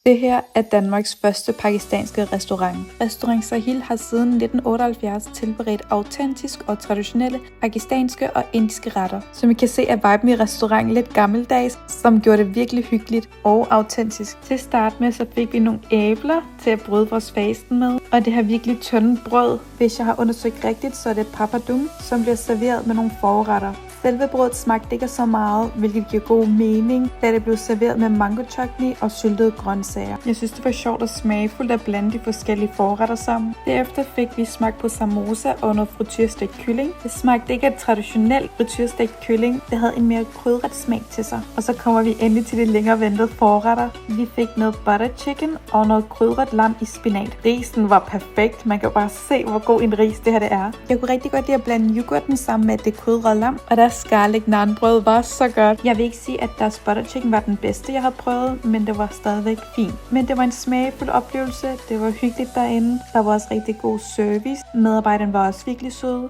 Det her er Danmarks første pakistanske restaurant. Restaurant Sahil har siden 1978 tilberedt autentisk og traditionelle pakistanske og indiske retter. Som I kan se er viben i restauranten lidt gammeldags, som gjorde det virkelig hyggeligt og autentisk. Til at starte med så fik vi nogle æbler til at bryde vores fasten med, og det her virkelig tynde brød. Hvis jeg har undersøgt rigtigt, så er det papadum, som bliver serveret med nogle forretter. Selve brødet smagte ikke så meget, hvilket giver god mening, da det blev serveret med mango chutney og syltede grøntsager. Jeg synes, det var sjovt og smagfuldt at blande de forskellige forretter sammen. Derefter fik vi smag på samosa og noget frityrestegt kylling. Det smagte ikke af traditionelt frityrestegt kylling, det havde en mere krydret smag til sig. Og så kommer vi endelig til de længere ventede forretter. Vi fik noget butter chicken og noget krydret lam i spinat. Risen var perfekt, man kan bare se, hvor god en ris det her det er. Jeg kunne rigtig godt lide at blande yoghurten sammen med det krydrede lam, og deres garlic naan-brød var så godt. Jeg vil ikke sige, at deres butter chicken var den bedste, jeg havde prøvet, men det var stadigvæk fint. Men det var en smagfuld oplevelse, det var hyggeligt derinde, der var også rigtig god service, medarbejderne var også virkelig søde.